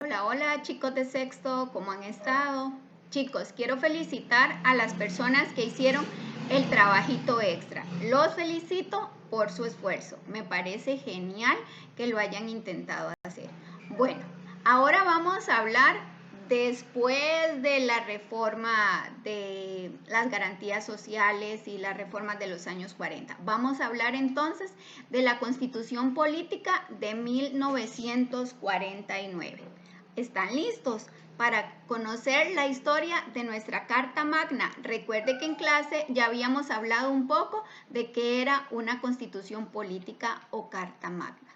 Hola, hola chicos de sexto, ¿cómo han estado? Chicos, quiero felicitar a las personas que hicieron el trabajito extra. Los felicito por su esfuerzo. Me parece genial que lo hayan intentado hacer. Bueno, ahora vamos a hablar después de la reforma de las garantías sociales y las reformas de los años 40. Vamos a hablar entonces de la Constitución Política de 1949. ¿Están listos para conocer la historia de nuestra Carta Magna? Recuerde que en clase ya habíamos hablado un poco de qué era una constitución política o Carta Magna.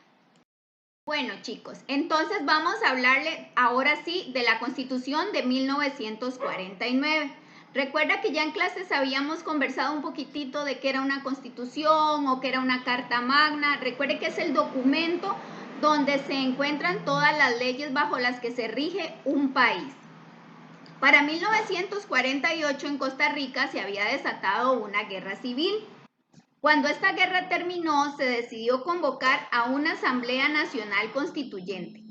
Bueno chicos, entonces vamos a hablarle ahora sí de la Constitución de 1949. Recuerda que ya en clases habíamos conversado un poquitito de qué era una constitución o qué era una Carta Magna. Recuerde que es el documento donde se encuentran todas las leyes bajo las que se rige un país. Para 1948 en Costa Rica se había desatado una guerra civil. Cuando esta guerra terminó, se decidió convocar a una Asamblea Nacional Constituyente.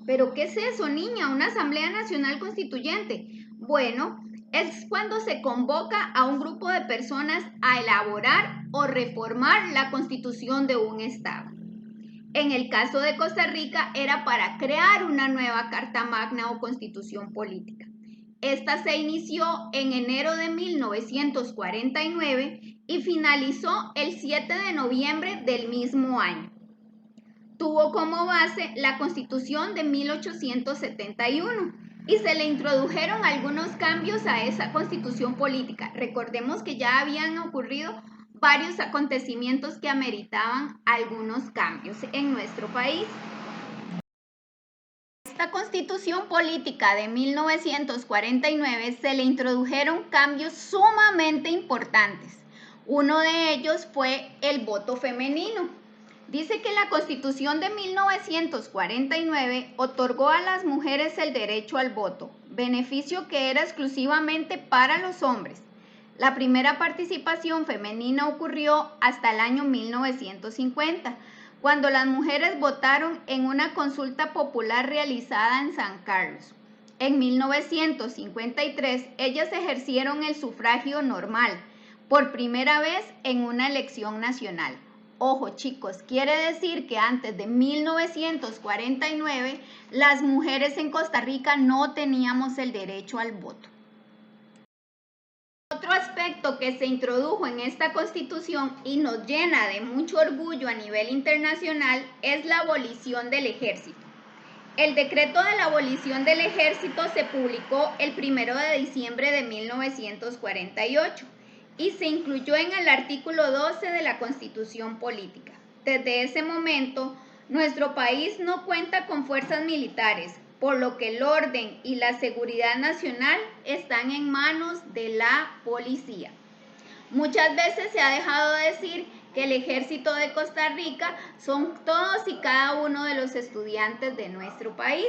¿Pero qué es eso, niña? ¿Una Asamblea Nacional Constituyente? Bueno, es cuando se convoca a un grupo de personas a elaborar o reformar la constitución de un estado. En el caso de Costa Rica era para crear una nueva Carta Magna o Constitución Política. Esta se inició en enero de 1949 y finalizó el 7 de noviembre del mismo año. Tuvo como base la Constitución de 1871 y se le introdujeron algunos cambios a esa Constitución política. Recordemos que ya habían ocurrido varios acontecimientos que ameritaban algunos cambios en nuestro país. A esta Constitución política de 1949 se le introdujeron cambios sumamente importantes. Uno de ellos fue el voto femenino. Dice que la Constitución de 1949 otorgó a las mujeres el derecho al voto, beneficio que era exclusivamente para los hombres. La primera participación femenina ocurrió hasta el año 1950, cuando las mujeres votaron en una consulta popular realizada en San Carlos. En 1953, ellas ejercieron el sufragio normal, por primera vez en una elección nacional. Ojo chicos, quiere decir que antes de 1949 las mujeres en Costa Rica no teníamos el derecho al voto. Otro aspecto que se introdujo en esta Constitución y nos llena de mucho orgullo a nivel internacional es la abolición del ejército. El decreto de la abolición del ejército se publicó el 1 de diciembre de 1948 y se incluyó en el artículo 12 de la Constitución Política. Desde ese momento, nuestro país no cuenta con fuerzas militares, por lo que el orden y la seguridad nacional están en manos de la policía. Muchas veces se ha dejado de decir que el ejército de Costa Rica son todos y cada uno de los estudiantes de nuestro país.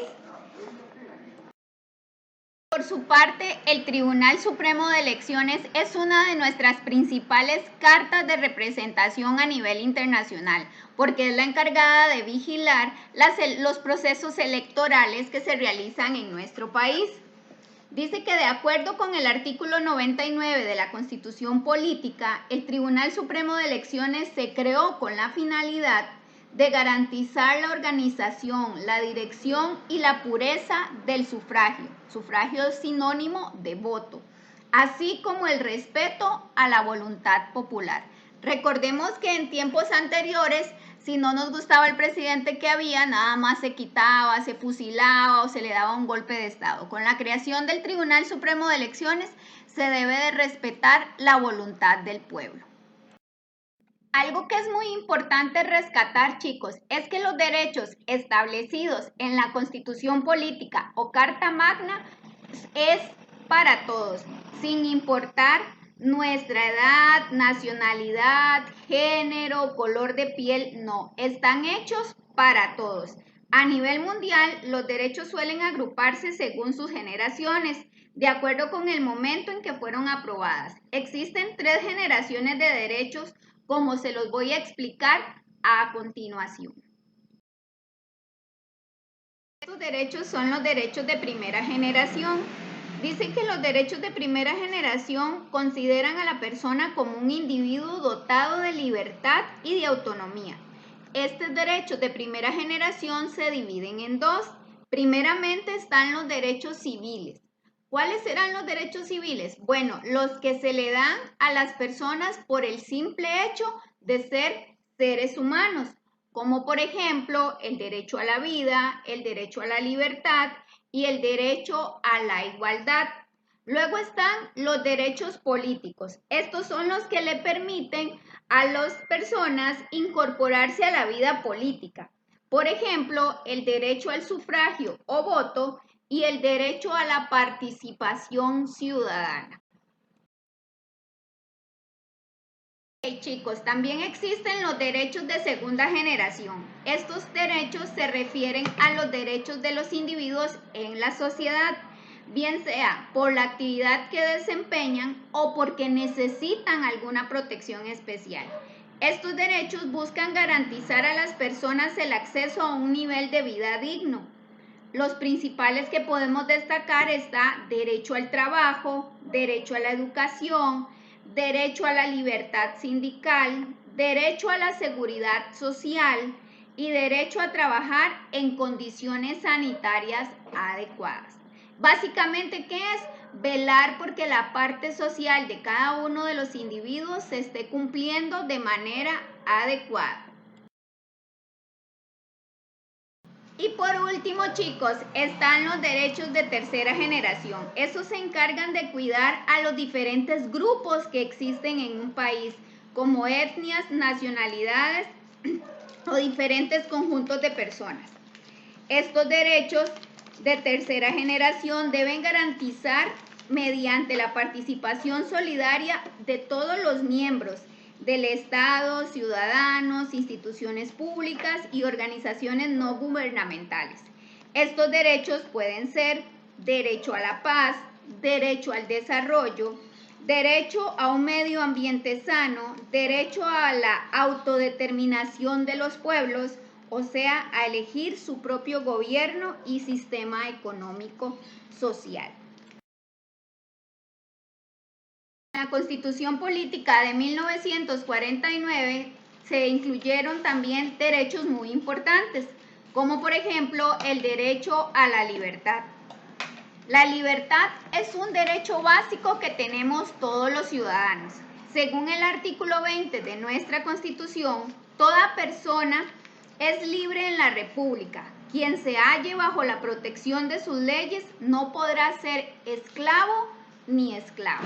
Por su parte, el Tribunal Supremo de Elecciones es una de nuestras principales cartas de representación a nivel internacional, porque es la encargada de vigilar los procesos electorales que se realizan en nuestro país. Dice que de acuerdo con el artículo 99 de la Constitución Política, el Tribunal Supremo de Elecciones se creó con la finalidad de garantizar la organización, la dirección y la pureza del sufragio. Sufragio es sinónimo de voto, así como el respeto a la voluntad popular. Recordemos que en tiempos anteriores, si no nos gustaba el presidente que había, nada más se quitaba, se fusilaba o se le daba un golpe de estado. Con la creación del Tribunal Supremo de Elecciones se debe de respetar la voluntad del pueblo. Algo que es muy importante rescatar, chicos, es que los derechos establecidos en la Constitución Política o Carta Magna es para todos, sin importar nuestra edad, nacionalidad, género, color de piel, no, están hechos para todos. A nivel mundial, los derechos suelen agruparse según sus generaciones, de acuerdo con el momento en que fueron aprobadas. Existen 3 generaciones de derechos, como se los voy a explicar a continuación. Estos derechos son los derechos de primera generación. Dice que los derechos de primera generación consideran a la persona como un individuo dotado de libertad y de autonomía. Estos derechos de primera generación se dividen en dos. Primeramente están los derechos civiles. ¿Cuáles serán los derechos civiles? Bueno, los que se le dan a las personas por el simple hecho de ser seres humanos, como por ejemplo el derecho a la vida, el derecho a la libertad y el derecho a la igualdad. Luego están los derechos políticos. Estos son los que le permiten a las personas incorporarse a la vida política. Por ejemplo, el derecho al sufragio o voto y el derecho a la participación ciudadana. Hey, chicos, también existen los derechos de segunda generación. Estos derechos se refieren a los derechos de los individuos en la sociedad, bien sea por la actividad que desempeñan o porque necesitan alguna protección especial. Estos derechos buscan garantizar a las personas el acceso a un nivel de vida digno. Los principales que podemos destacar está derecho al trabajo, derecho a la educación, derecho a la libertad sindical, derecho a la seguridad social y derecho a trabajar en condiciones sanitarias adecuadas. Básicamente, ¿qué es? Velar porque la parte social de cada uno de los individuos se esté cumpliendo de manera adecuada. Y por último, chicos, están los derechos de tercera generación. Esos se encargan de cuidar a los diferentes grupos que existen en un país, como etnias, nacionalidades o diferentes conjuntos de personas. Estos derechos de tercera generación deben garantizar mediante la participación solidaria de todos los miembros del Estado, ciudadanos, instituciones públicas y organizaciones no gubernamentales. Estos derechos pueden ser derecho a la paz, derecho al desarrollo, derecho a un medio ambiente sano, derecho a la autodeterminación de los pueblos, o sea, a elegir su propio gobierno y sistema económico social. En la Constitución Política de 1949 se incluyeron también derechos muy importantes, como por ejemplo el derecho a la libertad. La libertad es un derecho básico que tenemos todos los ciudadanos. Según el artículo 20 de nuestra Constitución, toda persona es libre en la República. Quien se halle bajo la protección de sus leyes no podrá ser esclavo ni esclava.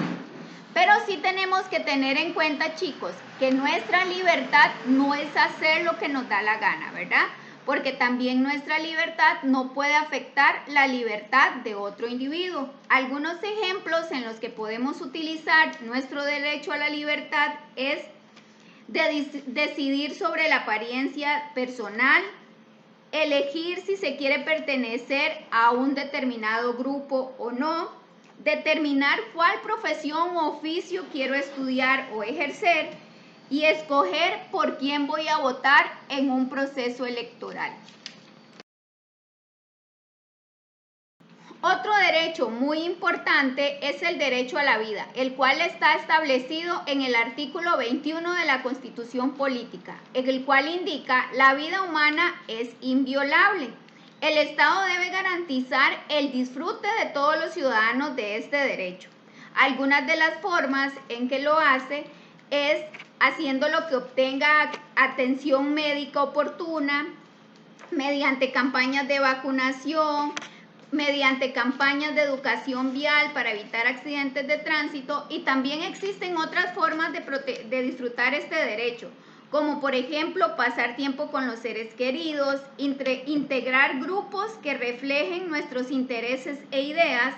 Pero sí tenemos que tener en cuenta, chicos, que nuestra libertad no es hacer lo que nos da la gana, ¿verdad? Porque también nuestra libertad no puede afectar la libertad de otro individuo. Algunos ejemplos en los que podemos utilizar nuestro derecho a la libertad es decidir sobre la apariencia personal, elegir si se quiere pertenecer a un determinado grupo o no, determinar cuál profesión o oficio quiero estudiar o ejercer y escoger por quién voy a votar en un proceso electoral. Otro derecho muy importante es el derecho a la vida, el cual está establecido en el artículo 21 de la Constitución Política, en el cual indica la vida humana es inviolable. El Estado debe garantizar el disfrute de todos los ciudadanos de este derecho. Algunas de las formas en que lo hace es haciendo lo que obtenga atención médica oportuna, mediante campañas de vacunación, mediante campañas de educación vial para evitar accidentes de tránsito, y también existen otras formas de disfrutar este derecho, como por ejemplo pasar tiempo con los seres queridos, integrar grupos que reflejen nuestros intereses e ideas,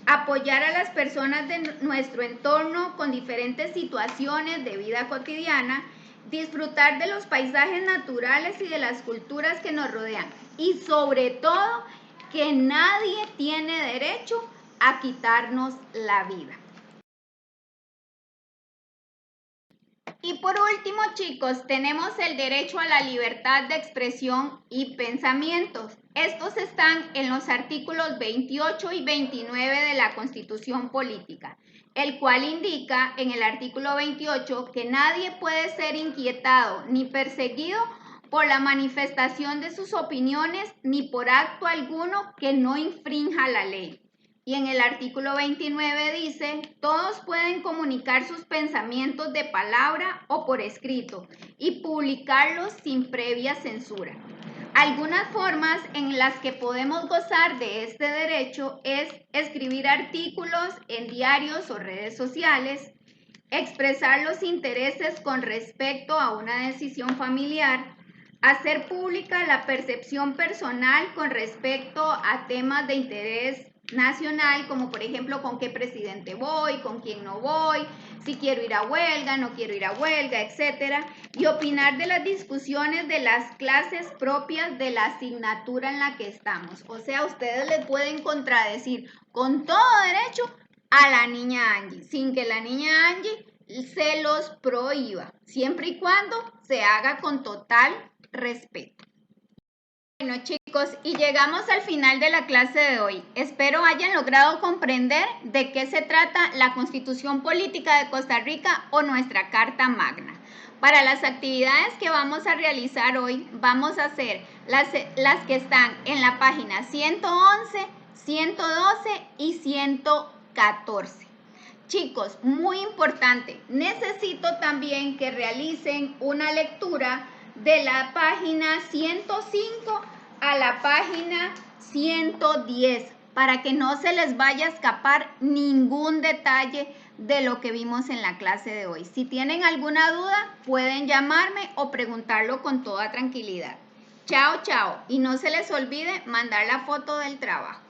apoyar a las personas de nuestro entorno con diferentes situaciones de vida cotidiana, disfrutar de los paisajes naturales y de las culturas que nos rodean, y sobre todo que nadie tiene derecho a quitarnos la vida. Y por último, chicos, tenemos el derecho a la libertad de expresión y pensamientos. Estos están en los artículos 28 y 29 de la Constitución Política, el cual indica en el artículo 28 que nadie puede ser inquietado ni perseguido por la manifestación de sus opiniones ni por acto alguno que no infrinja la ley. Y en el artículo 29 dice, todos pueden comunicar sus pensamientos de palabra o por escrito y publicarlos sin previa censura. Algunas formas en las que podemos gozar de este derecho es escribir artículos en diarios o redes sociales, expresar los intereses con respecto a una decisión familiar, hacer pública la percepción personal con respecto a temas de interés nacional, como por ejemplo con qué presidente voy, con quién no voy, si quiero ir a huelga, no quiero ir a huelga, etcétera, y opinar de las discusiones de las clases propias de la asignatura en la que estamos. O sea, ustedes le pueden contradecir con todo derecho a la niña Angie, sin que la niña Angie se los prohíba, siempre y cuando se haga con total respeto. Bueno, chicos, y llegamos al final de la clase de hoy. Espero hayan logrado comprender de qué se trata la Constitución Política de Costa Rica o nuestra Carta Magna. Para las actividades que vamos a realizar hoy, vamos a hacer las que están en la página 111, 112 y 114. Chicos, muy importante, necesito también que realicen una lectura de la página 105 a la página 110 para que no se les vaya a escapar ningún detalle de lo que vimos en la clase de hoy. Si tienen alguna duda, pueden llamarme o preguntarlo con toda tranquilidad. Chao, chao. Y no se les olvide mandar la foto del trabajo.